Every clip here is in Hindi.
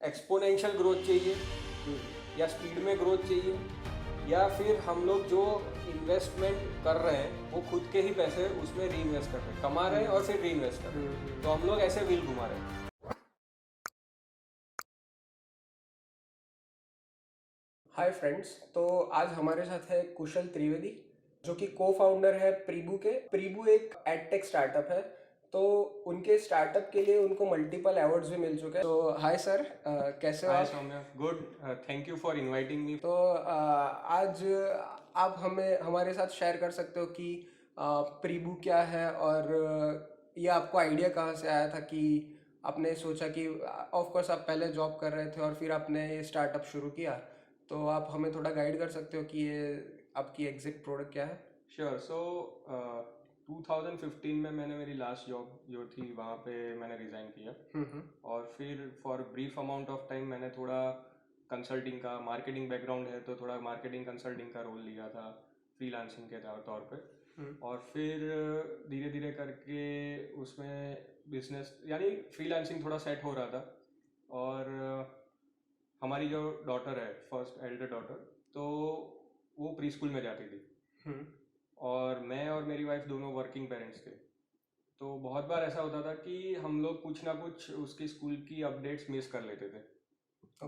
एक्सपोनेंशियल ग्रोथ चाहिए या स्पीड में ग्रोथ चाहिए, या फिर हम लोग जो इन्वेस्टमेंट कर रहे हैं वो खुद के ही पैसे उसमें री इन्वेस्ट कर रहे हैं, कमा रहे हैं और फिर री इन्वेस्ट कर रहे हैं। तो हम लोग ऐसे व्हील घुमा रहे हैं। हाय फ्रेंड्स, तो आज हमारे साथ है कुशल त्रिवेदी जो कि को फाउंडर है प्रीबू के। प्रीबू एक एडटेक स्टार्टअप है, तो उनके स्टार्टअप के लिए उनको मल्टीपल अवार्ड्स भी मिल चुके हैं। तो हाय सर, कैसे हो हाय आप? Saumya, good. Thank you for inviting me. तो आज आप हमें हमारे साथ शेयर कर सकते हो कि प्रीबू क्या है, और ये आपको आइडिया कहाँ से आया था कि आपने सोचा कि ऑफ कोर्स आप पहले जॉब कर रहे थे और फिर आपने ये स्टार्टअप शुरू किया। तो आप हमें थोड़ा गाइड कर सकते हो कि ये आपकी एग्जैक्ट प्रोडक्ट क्या है? श्योर। सो 2015 में मैंने मेरी लास्ट जॉब जो थी वहाँ पे मैंने रिज़ाइन किया, और फिर for brief amount of time मैंने थोड़ा कंसल्टिंग का, मार्केटिंग बैकग्राउंड है तो थोड़ा मार्केटिंग कंसल्टिंग का रोल लिया था फ्रीलांसिंग के तौर पे। और फिर धीरे धीरे करके उसमें बिजनेस यानी फ्रीलांसिंग थोड़ा सेट हो रहा था। और हमारी जो डॉटर है, फर्स्ट एल्डर डॉटर, तो वो प्री स्कूल में जाती थी, और मैं और मेरी वाइफ दोनों वर्किंग पेरेंट्स थे। तो बहुत बार ऐसा होता था कि हम लोग कुछ ना कुछ उसकी स्कूल की अपडेट्स मिस कर लेते थे।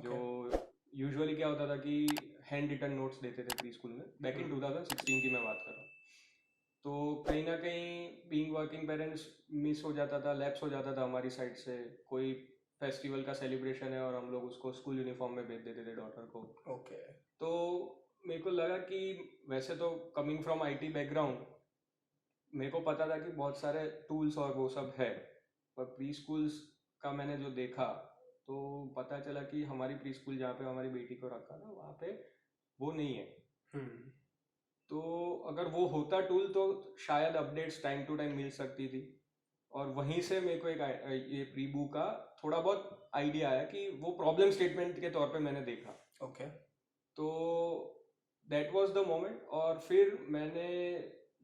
जो यूजुअली क्या होता था कि हैंड रिटन नोट्स देते थे प्री स्कूल में, बैक इन 2016 की मैं बात कर रहा हूँ। तो कहीं ना कहीं बीइंग वर्किंग पेरेंट्स मिस हो जाता था, लैप्स हो जाता था हमारी साइड से। कोई फेस्टिवल का सेलिब्रेशन है और हम लोग उसको स्कूल यूनिफॉर्म में भेज देते थे डॉटर को। ओके। तो मेरे को लगा कि वैसे तो कमिंग फ्रॉम आईटी बैकग्राउंड मेरे को पता था कि बहुत सारे टूल्स और वो सब है, पर प्री स्कूल्स का मैंने जो देखा तो पता चला कि हमारी प्री स्कूल जहाँ पे हमारी बेटी को रखा था वहाँ पे वो नहीं है। तो अगर वो होता टूल तो शायद अपडेट्स टाइम टू टाइम मिल सकती थी। और वहीं से मेरे को ये प्रीबू का थोड़ा बहुत आइडिया आया कि वो प्रॉब्लम स्टेटमेंट के तौर पे मैंने देखा। ओके। तो दैट वाज द मोमेंट। और फिर मैंने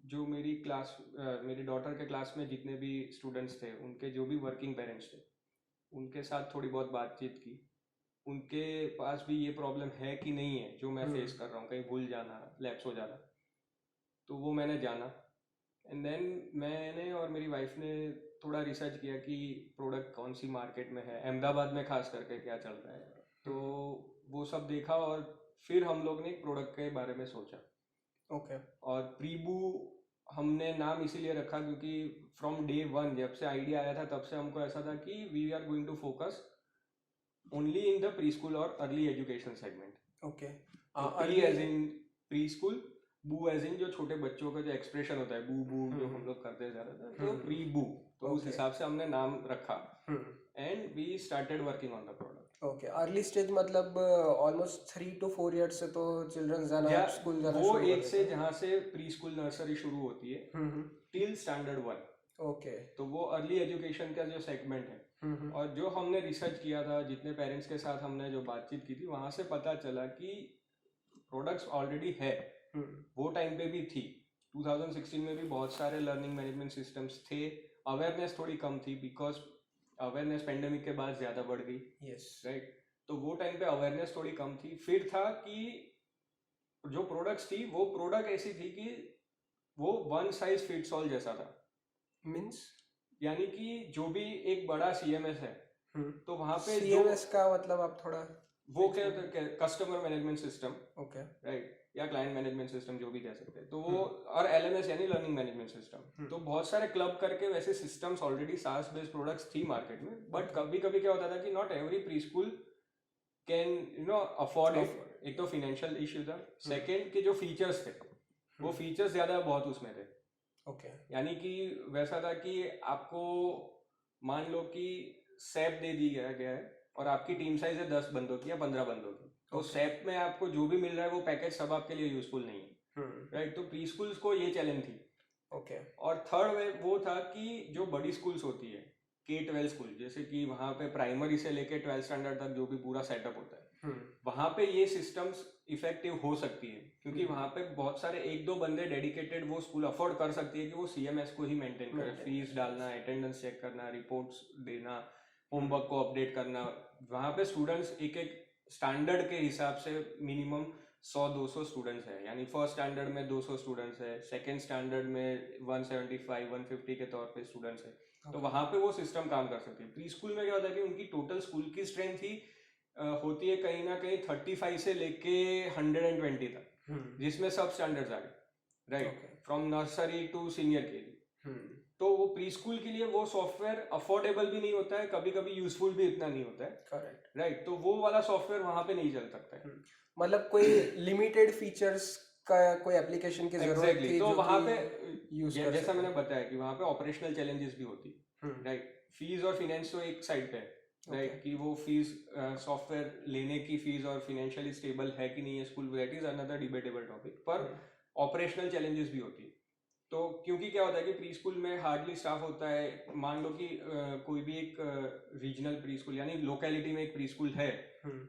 जो मेरी डॉटर के क्लास में जितने भी स्टूडेंट्स थे, उनके जो भी वर्किंग पेरेंट्स थे, उनके साथ थोड़ी बहुत बातचीत की। उनके पास भी ये प्रॉब्लम है कि नहीं है जो मैं फेस कर रहा हूँ, कहीं भूल जाना, लैप्स हो जाना। तो वो मैंने जाना। एंड देन मैंने और मेरी वाइफ ने थोड़ा रिसर्च किया कि प्रोडक्ट कौन सी मार्केट में है, अहमदाबाद में खास करके क्या चल रहा है। तो वो सब देखा और फिर हम लोग ने एक प्रोडक्ट के बारे में सोचा। ओके। और प्रीबू हमने नाम इसीलिए रखा क्योंकि फ्रॉम डे वन जब से आइडिया आया था तब से हमको ऐसा था कि we are going to focus only in the pre school और अर्ली एजुकेशन सेगमेंट। ओके। तो pre age in pre school, बू एज इन जो छोटे बच्चों का जो एक्सप्रेशन होता है, बू बू जो हम लोग करते जा रहे थे, तो प्री बू। तो उस हिसाब से हमने नाम रखा and we started working on the product. Okay. Early stage मतलब ऑलमोस्ट 3 to 4 years से तो चिल्ड्रन जाना, या स्कूल जाना वो शुरू कर एज देते से हैं। जहाँ से प्री स्कूल नर्सरी शुरू होती है टिल स्टैंडर्ड 1, ओके। तो वो अर्ली एजुकेशन का जो सेगमेंट है। और जो हमने रिसर्च किया था, जितने पेरेंट्स के साथ हमने जो बातचीत की थी, वहाँ से पता चला कि प्रोडक्ट्स ऑलरेडी है, वो टाइम पे भी थी। 2016 में भी बहुत सारे लर्निंग मैनेजमेंट सिस्टम्स थे। अवेयरनेस थोड़ी कम थी बिकॉज अवेयरनेस पेंडेमिक के बाद ज़्यादा बढ़ गई। यस। राइट। तो वो टाइम पे अवेयरनेस थोड़ी कम थी। फिर था कि जो प्रोडक्ट्स थी वो प्रोडक्ट ऐसी थी कि वो वन साइज फिट्स ऑल जैसा था। मीन्स यानी कि जो भी एक बड़ा सीएमएस है, तो वहां पे जो CMS का मतलब आप थोड़ा वो क्या होता है, customer management system, okay. Right, या क्लाइंट मैनेजमेंट सिस्टम जो भी कह सकते हैं, तो वो और एलएमएस यानी लर्निंग मैनेजमेंट सिस्टम। तो बहुत सारे क्लब करके वैसे सिस्टम्स ऑलरेडी सास बेस्ड प्रोडक्ट्स थी मार्केट में। बट कभी कभी क्या होता था कि not every pre school can afford it. एक तो फिनेंशियल इश्यू था, सेकेंड के जो फीचर्स थे वो फीचर्स ज्यादा बहुत उसमें थे। ओके। यानी कि वैसा था कि आपको मान लो कि सैप दे दी गया है और आपकी टीम साइज है 10 बंदों की या 15 बंदों की, तो सैप में आपको जो भी मिल रहा है वो पैकेज सब आपके लिए यूजफुल नहीं है। राइट। तो प्री स्कूल्स को ये चैलेंज थी। ओके। और थर्ड वे वो था कि जो बड़ी स्कूल्स होती है, K-12 स्कूल, जैसे कि वहाँ पे प्राइमरी से लेके 12 स्टैंडर्ड तक जो भी पूरा सेटअप होता है, वहाँ पे ये सिस्टम्स इफेक्टिव हो सकती है क्योंकि वहाँ पे बहुत सारे एक दो बंदे डेडिकेटेड वो स्कूल अफोर्ड कर सकती है कि वो सीएमएस को ही मेंटेन करे, फीस डालना, अटेंडेंस चेक करना, रिपोर्ट्स देना, होमवर्क को अपडेट करना। वहाँ पे स्टूडेंट्स एक एक स्टैंडर्ड के हिसाब से मिनिमम 100-200 स्टूडेंट्स है, यानी फर्स्ट स्टैंडर्ड में 200 स्टूडेंट्स है, सेकेंड स्टैंडर्ड में 175-150 के तौर पे स्टूडेंट्स है। तो वहाँ पे वो सिस्टम काम कर सकती है। प्री स्कूल में क्या होता है कि उनकी टोटल स्कूल की स्ट्रेंथ ही होती है कहीं ना कहीं 35 से लेके 120 तक, जिसमें सब स्टैंडर्ड्स आ गए, right, from nursery to senior KG. तो वो प्री स्कूल के लिए वो सॉफ्टवेयर अफोर्डेबल भी नहीं होता है, कभी कभी यूजफुल भी इतना नहीं होता है, करेक्ट, राइट। तो वो वाला सॉफ्टवेयर वहाँ पे नहीं चल सकता है। मतलब कोई लिमिटेड फीचर्स का कोई एप्लीकेशन की जरूरत थी, तो वहाँ पे जैसा मैंने बताया कि वहाँ पे ऑपरेशनल चैलेंजेस भी होती, राइट। फीस और फिनेंस तो एक साइड पे है, राइट, कि वो फीस सॉफ्टवेयर लेने की फीस और फिनेंशियली स्टेबल है कि नहीं है school, that is another debatable topic. पर ऑपरेशनल चैलेंजेस भी होती है। तो क्योंकि क्या होता है कि प्री स्कूल में हार्डली स्टाफ होता है। मान लो कि कोई भी एक रीजनल प्री स्कूल यानी लोकेलिटी में एक प्री स्कूल है,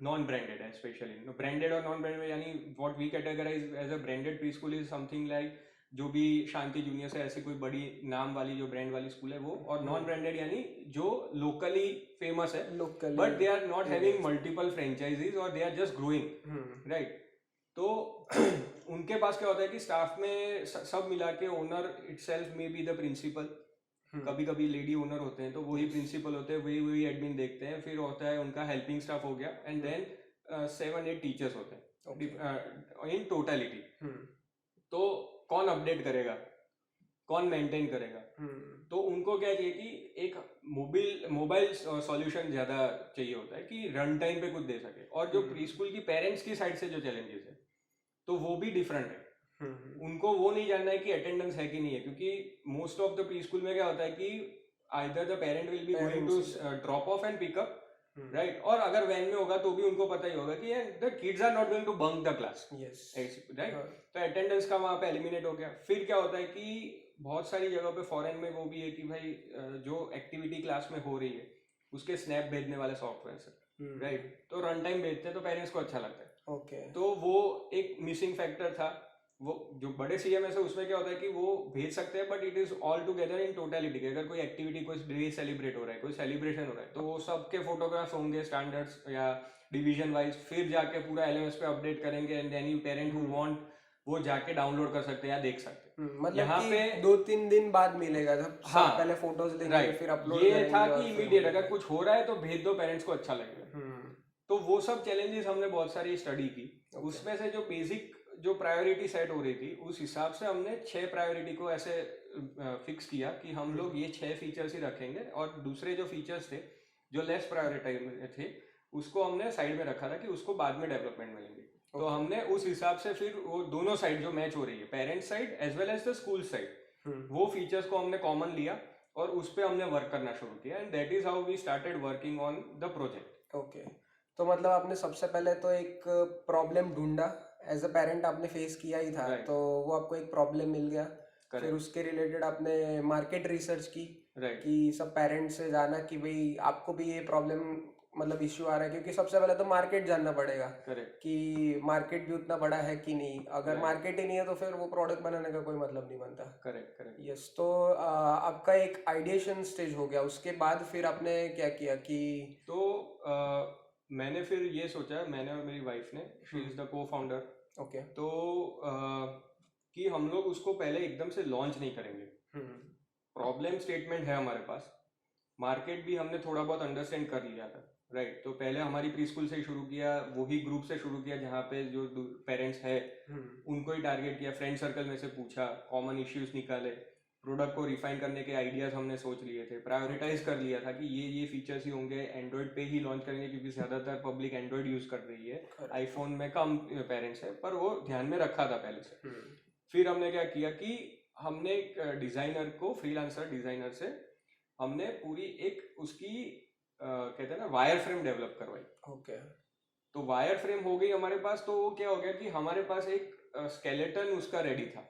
नॉन ब्रांडेड है, स्पेशली ब्रांडेड और नॉन ब्रांडेड, यानी what we categorize as a branded pre school is something like जो भी शांति जूनियर से ऐसी कोई बड़ी नाम वाली जो ब्रांड वाली स्कूल है वो, और नॉन ब्रांडेड यानी जो लोकली फेमस है but they are not having multiple franchisees और they are just growing, right. तो उनके पास क्या होता है कि स्टाफ में सब मिला के ओनर इटसेल्फ में बी द प्रिंसिपल, कभी कभी लेडी ओनर होते हैं तो वही प्रिंसिपल होते हैं, वही एडमिन देखते हैं, फिर होता है उनका हेल्पिंग स्टाफ हो गया, एंड देन 7-8 टीचर्स होते हैं इन टोटलिटी। तो कौन अपडेट करेगा, कौन मेंटेन करेगा, तो उनको क्या चाहिए कि एक मोबाइल सॉल्यूशन ज्यादा चाहिए होता है कि रन टाइम पे कुछ दे सके। और जो प्री स्कूल की पेरेंट्स की साइड से जो चैलेंजेस है तो वो भी डिफरेंट है। उनको वो नहीं जानना है कि अटेंडेंस है कि नहीं है, क्योंकि most of the pre school में क्या होता है कि either the parent will be going to drop off and pickup, right, और अगर वैन में होगा तो भी उनको पता ही होगा कि the kids are not going to bunk the class, right. तो अटेंडेंस का वहां पे एलिमिनेट हो गया। फिर क्या होता है कि बहुत सारी जगह पे फॉरेन में वो भी है कि भाई जो एक्टिविटी क्लास में हो रही है उसके स्नैप भेजने वाले सॉफ्टवेयर है, राइट, तो रन टाइम भेजते हैं तो पेरेंट्स को अच्छा लगता है। तो वो एक मिसिंग फैक्टर था। वो जो बड़े सीएमएस है उसमें क्या होता है कि वो भेज सकते हैं but it is all together in totality. अगर कोई एक्टिविटी, कोई डे सेलिब्रेट हो रहा है, कोई सेलिब्रेशन हो रहा है तो वो सबके फोटोग्राफ्स होंगे स्टैंडर्ड्स या डिवीजन वाइज, फिर जाके पूरा एलएमएस पे अपडेट करेंगे, and then you parent who want वो जाके डाउनलोड कर सकते हैं या देख सकते हैं। मतलब यहाँ पे 2-3 दिन बाद मिलेगा जब पहले फोटोज लेंगे फिर अपलोड करेंगे। ये था कि इमीडिएट अगर कुछ हो रहा है तो भेज दो, पेरेंट्स को अच्छा लगेगा। तो वो सब चैलेंजेस हमने बहुत सारी स्टडी की। उसमें से जो बेसिक जो प्रायोरिटी सेट हो रही थी उस हिसाब से हमने 6 प्रायोरिटी को ऐसे फिक्स किया कि हम लोग ये 6 फीचर्स ही रखेंगे, और दूसरे जो फीचर्स थे जो लेस प्रायोरिटी थे उसको हमने साइड में रखा था कि उसको बाद में डेवलपमेंट मिलेंगे। तो हमने उस हिसाब से फिर वो दोनों साइड जो मैच हो रही है, parent side as well as the school side, वो फीचर्स को हमने कॉमन लिया और उस पर हमने वर्क करना शुरू किया, and that is how we started working on the project. Okay, तो मतलब आपने सबसे पहले तो एक प्रॉब्लम ढूंढा, एज अ पेरेंट आपने फेस किया ही था, तो वो आपको एक प्रॉब्लम मिल गया। फिर उसके रिलेटेड आपने मार्केट रिसर्च की, कि सब पेरेंट्स से जाना कि भाई आपको भी ये प्रॉब्लम मतलब इश्यू आ रहा है, क्योंकि सबसे पहले तो मार्केट जानना पड़ेगा कि मार्केट भी उतना बड़ा है कि नहीं। अगर मार्केट ही नहीं है तो फिर वो प्रोडक्ट बनाने का कोई मतलब नहीं बनता। करेक्ट। यस, तो आपका एक आइडिएशन स्टेज हो गया, उसके बाद फिर आपने क्या किया कि तो मैंने फिर ये सोचा, मैंने और मेरी वाइफ ने, शी इज द को फाउंडर, ओके, तो कि हम लोग उसको पहले एकदम से लॉन्च नहीं करेंगे। प्रॉब्लम स्टेटमेंट है हमारे पास, मार्केट भी हमने थोड़ा बहुत अंडरस्टैंड कर लिया था, राइट। तो पहले हमारी प्री स्कूल से ही शुरू किया, वही ग्रुप से शुरू किया जहाँ पे जो पेरेंट्स है उनको ही टारगेट किया, फ्रेंड सर्कल में से पूछा, कॉमन इश्यूज निकाले, प्रोडक्ट को रिफाइन करने के आइडियाज हमने सोच लिए थे, प्रायोरिटाइज कर लिया था कि ये फीचर्स ही होंगे, एंड्रॉइड पे ही लॉन्च करेंगे क्योंकि ज्यादातर पब्लिक एंड्रॉइड यूज कर रही है, आईफोन में कम पेरेंट्स है, पर वो ध्यान में रखा था पहले से। फिर हमने क्या किया कि हमने एक डिजाइनर को, फ्रीलांसर डिजाइनर से हमने पूरी एक उसकी कहते हैं ना वायर फ्रेम डेवलप करवाई। ओके, तो वायर फ्रेम हो गई हमारे पास। तो वो क्या हो गया कि हमारे पास एक स्केलेटन उसका रेडी था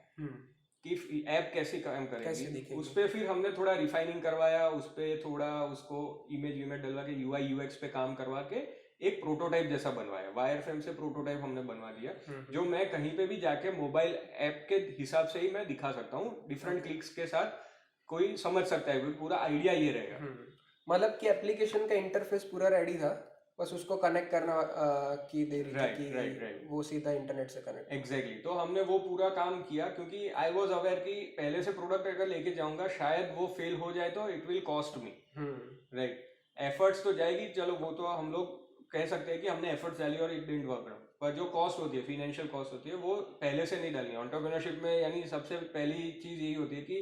कि ऐप कैसे काम करेगी। उस पे फिर हमने थोड़ा रिफाइनिंग करवाया, उस पे थोड़ा उसको इमेज डलवा के यूआई यूएक्स पे काम करवा के एक प्रोटोटाइप जैसा बनवाया। वायर फ्रेम से प्रोटोटाइप हमने बनवा दिया, जो मैं कहीं पे भी जाके मोबाइल ऐप के हिसाब से ही मैं दिखा सकता हूँ, डिफरेंट क्लिक्स के साथ कोई समझ सकता है, पूरा आइडिया ये रहेगा। मतलब कि एप्लीकेशन का इंटरफेस पूरा रेडी था, बस उसको कनेक्ट करना की देरी थी कि राइट वो सीधा इंटरनेट से कनेक्ट। एग्जैक्टली तो हमने वो पूरा काम किया क्योंकि आई वॉज अवेयर कि पहले से प्रोडक्ट अगर लेके जाऊंगा शायद वो फेल हो जाए तो it will cost me. Right, efforts तो जाएगी, चलो वो तो हम लोग कह सकते हैं कि हमने एफर्ट्स डाली और इट डिडंट वर्क आउट, पर जो कॉस्ट होती है, फाइनेंशियल कॉस्ट होती है, वो पहले से नहीं डालनी है एंटरप्रेन्योरशिप में। यानी सबसे पहली चीज यही होती है कि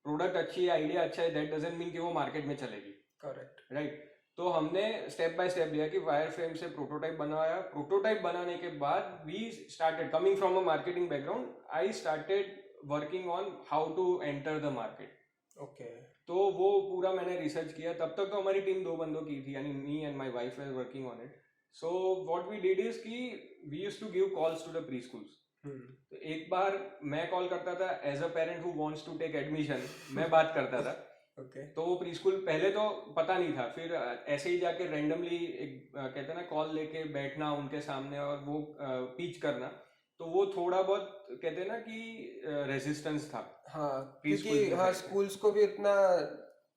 प्रोडक्ट अच्छी है, आइडिया अच्छा है, दैट डजंट मीन कि वो मार्केट में चलेगी। करेक्ट। राइट, तो हमने स्टेप बाय स्टेप लिया कि वायर फ्रेम से प्रोटोटाइप बनाया, प्रोटोटाइप बनाने के बाद we started coming from a marketing background, I started working on how to enter the market. Okay. तो वो पूरा मैंने रिसर्च किया। तब तक तो हमारी टीम 2 बंदों की थी, यानी me and my wife were working on it. So what we did is कि we used to give calls to the pre schools. तो एक बार मैं कॉल करता था as a parent who wants to take admission, मैं बात करता था। ओके। तो वो प्री स्कूल पहले तो पता नहीं था, फिर ऐसे ही जाके रैंडमली एक कहते हैं ना कॉल लेके बैठना उनके सामने और वो पिच करना, तो वो थोड़ा बहुत कहते हैं ना कि रेजिस्टेंस था। हाँ, Preschool क्योंकि के हाँ side पे। स्कूल्स को भी उतना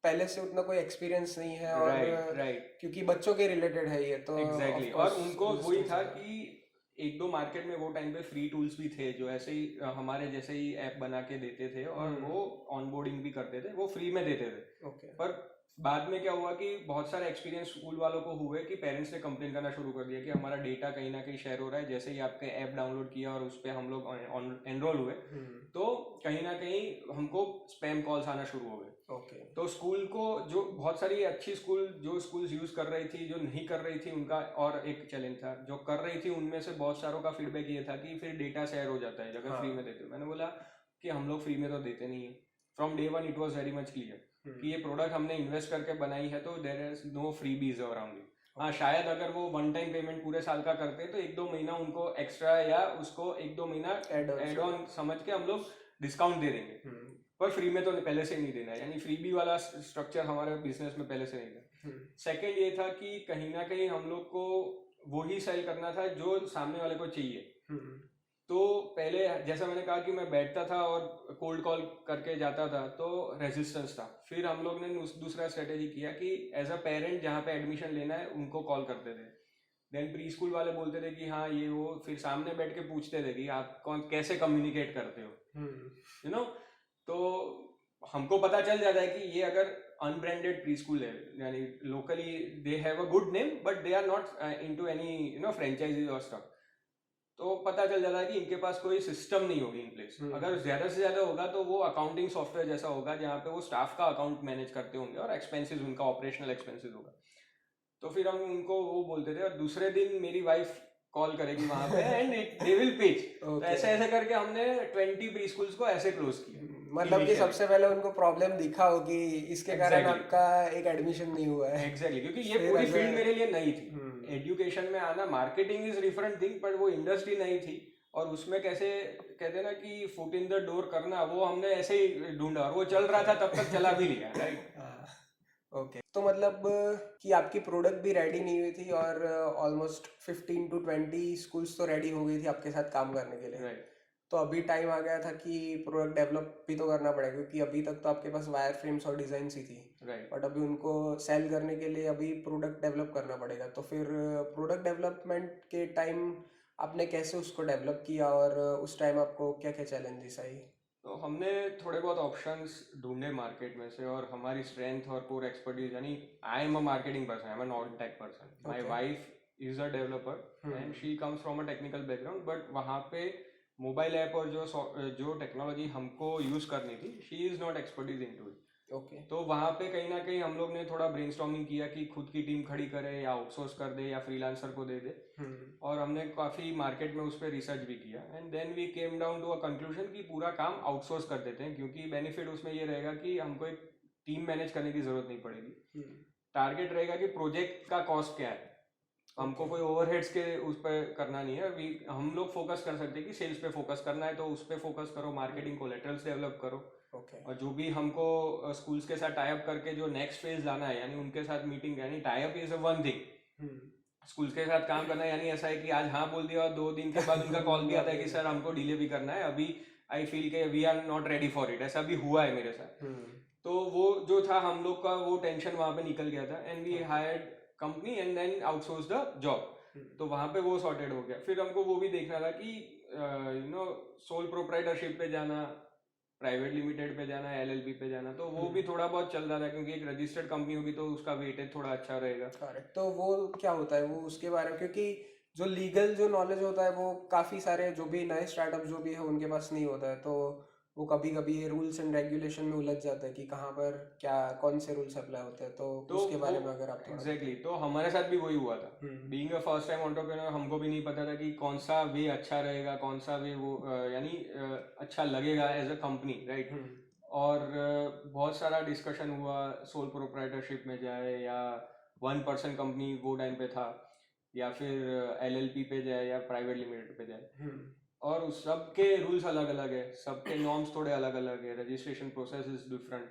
पहले से उतना कोई एक्सपीरियंस नहीं है, और राइट क्योंकि बच्चों के रिलेटेड है ये, तो एग्जैक्टली of और course उनको वही resistance था होगा। कि एक दो मार्केट में वो टाइम पे फ्री टूल्स भी थे जो ऐसे ही हमारे जैसे ही ऐप बना के देते थे और वो ऑनबोर्डिंग भी करते थे, वो फ्री में देते थे। ओके। पर बाद में क्या हुआ कि बहुत सारे एक्सपीरियंस स्कूल वालों को हुए कि पेरेंट्स ने कंप्लेन करना शुरू कर दिया कि हमारा डेटा कहीं ना कहीं शेयर हो रहा है। जैसे ही आपके ऐप डाउनलोड किया और उस पर हम लोग एनरोल हुए तो कहीं ना कहीं हमको स्पैम कॉल्स आना शुरू हो गए। ओके। तो स्कूल को जो बहुत सारी अच्छी स्कूल जो स्कूल्स यूज कर रही थी, जो नहीं कर रही थी उनका और एक चैलेंज था। जो कर रही थी उनमें से बहुत सारों का फीडबैक ये था कि फिर डेटा शेयर हो जाता है अगर फ्री में देते हो। मैंने बोला कि हम लोग फ्री में तो देते नहीं है। From day one it was very much clear कि ये प्रोडक्ट हमने इन्वेस्ट करके बनाई है, तो there is no freebies around it. हाँ, शायद अगर वो वन टाइम पेमेंट पूरे साल का करते तो 1-2 महीना उनको एक्स्ट्रा या उसको 1-2 महीना एड ऑन समझ के हम लोग डिस्काउंट दे देंगे, पर फ्री में तो पहले से नहीं देना है। यानी फ्रीबी वाला स्ट्रक्चर हमारे बिजनेस में पहले से नहीं था। सेकंड ये था कि कहीं ना कहीं हम लोग को वही सेल करना था जो सामने वाले को चाहिए। तो पहले जैसा मैंने कहा कि मैं बैठता था और कोल्ड कॉल करके जाता था, तो रेजिस्टेंस था। फिर हम लोग ने दूसरा स्ट्रेटेजी किया कि एज अ पेरेंट जहाँ पे एडमिशन लेना है उनको कॉल करते थे। देन प्री स्कूल वाले बोलते थे कि हाँ ये वो, फिर सामने बैठ के पूछते थे कि आप कौन कैसे कम्युनिकेट करते हो, यू नो। तो हमको पता चल जाता है कि ये अगर अनब्रांडेड प्री स्कूल है, यानी locally they have a good name but they are not into any franchisees और स्टफ, तो पता चल जाता है कि इनके पास कोई सिस्टम नहीं होगी इन प्लेस। अगर ज्यादा से ज्यादा होगा तो वो अकाउंटिंग सॉफ्टवेयर जैसा होगा जहाँ पे वो स्टाफ का अकाउंट मैनेज करते होंगे और एक्सपेंसेस उनका ऑपरेशनल एक्सपेंसेस होगा। तो फिर हम उनको वो बोलते थे और दूसरे दिन मेरी वाइफ कॉल करेगी वहां पे एंड दे विल पिच। तो ऐसे ऐसे करके हमने 20 प्री स्कूल्स को ऐसे क्लोज किया। मतलब कि सबसे पहले उनको प्रॉब्लम दिखा हो कि इसके कारण आपका एक एडमिशन नहीं हुआ है। एग्जैक्टली, क्योंकि ये पूरी फील्ड मेरे लिए नई थी। एजुकेशन में आना, marketing is different thing, but वो इंडस्ट्री नई थी और उसमें कैसे कहते हैं ना कि फुट इन द डोर करना, वो हमने ऐसे ही ढूंढा और वो चल रहा था, तब तक चला भी लिया। राइट। ओके। तो मतलब कि आपकी प्रोडक्ट भी रेडी नहीं हुई थी और ऑलमोस्ट 15 to 20 स्कूल्स तो रेडी हो गई थी आपके साथ काम करने के लिए। राइट। तो अभी टाइम आ गया था कि प्रोडक्ट डेवलप भी तो करना पड़ेगा, क्योंकि अभी तक तो आपके पास वायर फ्रेम्स और डिजाइन ही थी। राइट। बट अभी उनको सेल करने के लिए अभी प्रोडक्ट डेवलप करना पड़ेगा। तो फिर प्रोडक्ट डेवलपमेंट के टाइम आपने कैसे उसको डेवलप किया और उस टाइम आपको क्या क्या चैलेंजेस आई? तो हमने थोड़े बहुत ऑप्शंस ढूंढे मार्केट में से, और हमारी स्ट्रेंथ और कोर एक्सपर्टीज, यानी I am a marketing person, I am a non tech person, my wife is a developer and she comes from a technical background, but वहाँ पे मोबाइल ऐप और जो टेक्नोलॉजी हमको यूज करनी थी, she is not expertise into it. Okay. तो वहाँ पे कहीं ना कहीं हम लोग ने थोड़ा ब्रेनस्टॉर्मिंग किया कि खुद की टीम खड़ी करे या आउटसोर्स कर दे या फ्रीलांसर को दे दे, और हमने काफ़ी मार्केट में उस पर रिसर्च भी किया and then we came down to a conclusion कि पूरा काम आउटसोर्स कर देते हैं, क्योंकि बेनिफिट उसमें ये रहेगा कि हमको एक टीम मैनेज करने की ज़रूरत नहीं पड़ेगी। टारगेट रहेगा कि प्रोजेक्ट का कॉस्ट क्या है, हमको कोई ओवरहेड्स के उस पर करना नहीं है। हम लोग फोकस कर सकते हैं कि सेल्स पे फोकस करना है तो उस पर फोकस करो, मार्केटिंग कोलैटरल्स डेवलप करो, और जो भी हमको स्कूल्स के साथ टाई अप करके जो नेक्स्ट फेज लाना है, यानी उनके साथ मीटिंग, यानी tie up is one thing, schools के साथ काम करना यानी ऐसा है कि आज हाँ बोल दिया और 2 दिन के बाद उनका कॉल भी आता है कि सर हमको डिले भी करना है, अभी आई फील के we are not ready for it. ऐसा भी हुआ है मेरे साथ। तो वो जो था हम लोग का वो टेंशन वहाँ पे निकल गया था and we hired company and then outsource the job. तो वहाँ पे वो सॉर्टेड हो गया। फिर हमको वो भी देखना था कि सोल प्रोप्राइटरशिप पे जाना, प्राइवेट लिमिटेड पे जाना, एलएलपी पे जाना, तो वो भी थोड़ा बहुत चल रहा था क्योंकि एक रजिस्टर्ड कंपनी होगी तो उसका वेटेज थोड़ा अच्छा रहेगा। करेक्ट। तो वो क्या होता है वो उसके बारे में, क्योंकि जो लीगल जो नॉलेज होता है वो काफ़ी सारे जो भी नए स्टार्टअप जो भी है उनके पास नहीं होता है, तो वो कभी कभी ये रूल्स एंड रेगुलेशन में उलझ जाता है कि कहाँ पर क्या कौन से रूल्स अप्लाई होते हैं, तो तो उसके वो बारे में अगर आप थोड़ा एग्जैक्टली तो हमारे साथ भी वही हुआ था। Hmm being a first time entrepreneur हमको भी नहीं पता था कि कौन सा वे अच्छा रहेगा, कौन सा वे वो यानी अच्छा लगेगा एज अ कंपनी, राइट। हम्म और बहुत सारा डिस्कशन हुआ, सोल प्रोप्राइटरशिप में जाए या 1 पर्सन कंपनी वो टाइम पे था, या फिर एलएलपी पे जाए या प्राइवेट लिमिटेड पे जाए। हम्म और उस सबके रूल्स अलग अलग है, सबके नॉर्म्स थोड़े अलग अलग है, रजिस्ट्रेशन प्रोसेस इज डिफरेंट।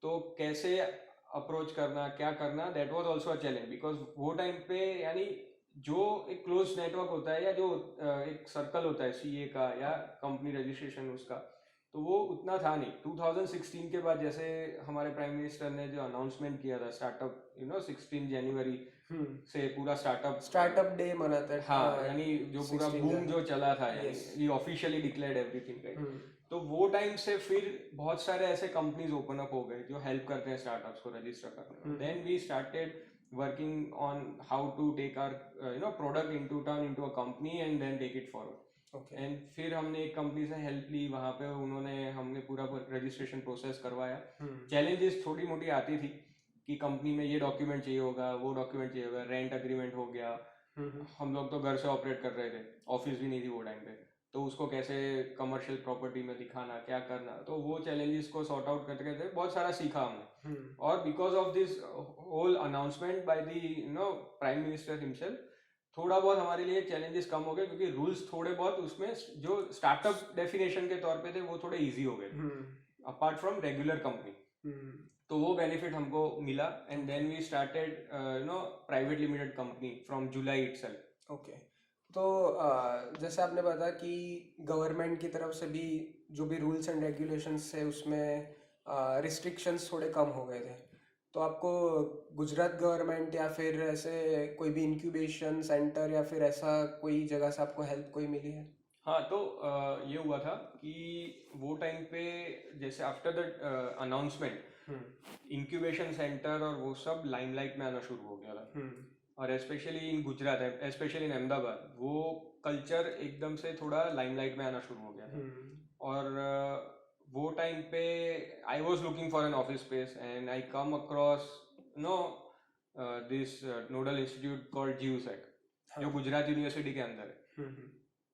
तो कैसे अप्रोच करना, क्या करना, that was also a challenge because वो टाइम पे यानी जो एक क्लोज नेटवर्क होता है या जो एक सर्कल होता है सीए का या कंपनी रजिस्ट्रेशन उसका, तो वो उतना था नहीं। 2016 के बाद जैसे हमारे प्राइम मिनिस्टर ने जो अनाउंसमेंट किया था स्टार्टअप 16 जनवरी हम्म से पूरा स्टार्टअप डे मनाते हैं, हाँ, यानी जो पूरा 16 बूम जो जनवरी। चला था, यानी yes. We officially declared everything, right. Hmm तो वो टाइम से फिर बहुत सारे ऐसे कंपनीज ओपन अप हो गए जो हेल्प करते हैं स्टार्टअप्स को रजिस्टर करने में। Then we started working on how to take our product into turn into a company and then take it forward. Okay. And फिर हमने एक कंपनी से हेल्प ली, वहाँ पे उन्होंने हमने पूरा रजिस्ट्रेशन प्रोसेस करवाया। चैलेंजेस छोटी मोटी आती थी कि कंपनी में ये डॉक्यूमेंट चाहिए होगा, वो डॉक्यूमेंट चाहिए होगा, रेंट अग्रीमेंट हो गया। हम लोग तो घर से ऑपरेट कर रहे थे, ऑफिस भी नहीं थी वो टाइम पे, तो उसको कैसे कमर्शियल प्रॉपर्टी में दिखाना, क्या करना, तो वो चैलेंजेस को सॉर्ट आउट करते करते बहुत सारा सीखा हमने। और because of this whole announcement by the prime minister himself, थोड़ा बहुत हमारे लिए चैलेंजेस कम हो गए क्योंकि रूल्स थोड़े बहुत उसमें जो स्टार्टअप डेफिनेशन के तौर पे थे वो थोड़े इजी हो गए अपार्ट फ्रॉम रेगुलर कंपनी। तो वो बेनिफिट हमको मिला and then we started private limited company from July itself. Okay. तो जैसे आपने बताया कि गवर्नमेंट की तरफ से भी जो भी रूल्स एंड रेगुलेशंस है उसमें रिस्ट्रिक्शंस थोड़े कम हो गए थे, तो आपको गुजरात गवर्नमेंट या फिर ऐसे कोई भी इंक्यूबेशन सेंटर या फिर ऐसा कोई जगह से आपको हेल्प कोई मिली है? हाँ, तो ये हुआ था कि वो टाइम पे जैसे after the announcement incubation centre और वो सब लाइमलाइट में आना शुरू हो गया था। और specially in Gujarat, specially in Ahmedabad, वो कल्चर एकदम से थोड़ा लाइमलाइट में आना शुरू हो गया था। और वो टाइम पे I was looking for an office space and I come across no this nodal institute called GUSEC, जो गुजरात यूनिवर्सिटी के अंदर है।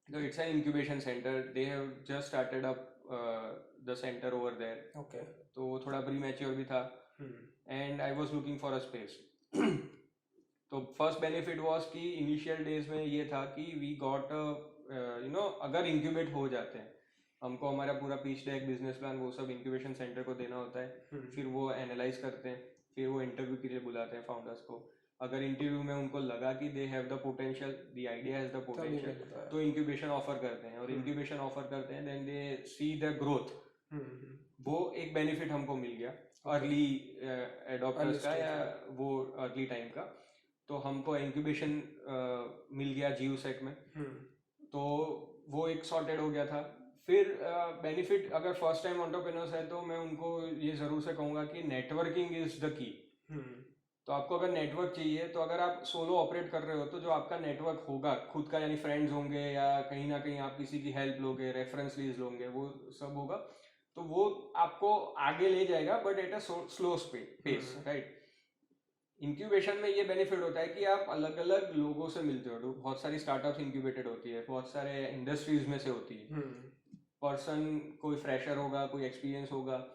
So it's an incubation center. They have just started up the center over there. Okay. तो वो थोड़ा प्रीमैच्योर भी था and I was looking for a space. तो फर्स्ट बेनिफिट वाज कि इनिशियल डेज में ये था कि वी गॉट अगर इंक्यूबेट हो जाते हैं, हमको हमारा पूरा पिच डेक, बिजनेस प्लान, वो सब इंक्यूबेशन सेंटर को देना होता है। फिर वो एनालाइज करते हैं, फिर वो इंटरव्यू के लिए बुलाते हैं फाउंडर्स को। अगर इंटरव्यू में उनको लगा कि they have the potential, the idea has the potential, तो इंक्यूबेशन ऑफर करते हैं। और इंक्यूबेशन ऑफर करते हैं, then they see the growth. वो एक बेनिफिट हमको मिल गया अर्ली एडॉप्टर्स का या वो अर्ली टाइम का। तो हमको इंक्यूबेशन मिल गया जीयूसेक में, तो वो एक सॉर्टेड हो गया था। फिर बेनिफिट अगर फर्स्ट टाइम एंटरप्रेन्योर्स है तो मैं उनको ये ज़रूर से कहूँगा कि नेटवर्किंग इज़ द की। तो आपको अगर नेटवर्क चाहिए, तो अगर आप सोलो ऑपरेट कर रहे हो तो जो आपका नेटवर्क होगा खुद का, यानी फ्रेंड्स होंगे या कहीं ना कहीं आप किसी की हेल्प लोगे, रेफरेंस लीज लोगे, वो सब होगा, तो वो आपको आगे ले जाएगा, but at a slow pace, right. Incubation में ये बेनिफिट होता है कि आप अलग अलग लोगों से मिलते हो। बहुत सारी स्टार्टअप्स इंक्यूबेटेड होती है, बहुत सारे इंडस्ट्रीज में से होती है। पर्सन, कोई फ्रेशर होगा, कोई एक्सपीरियंस होगा,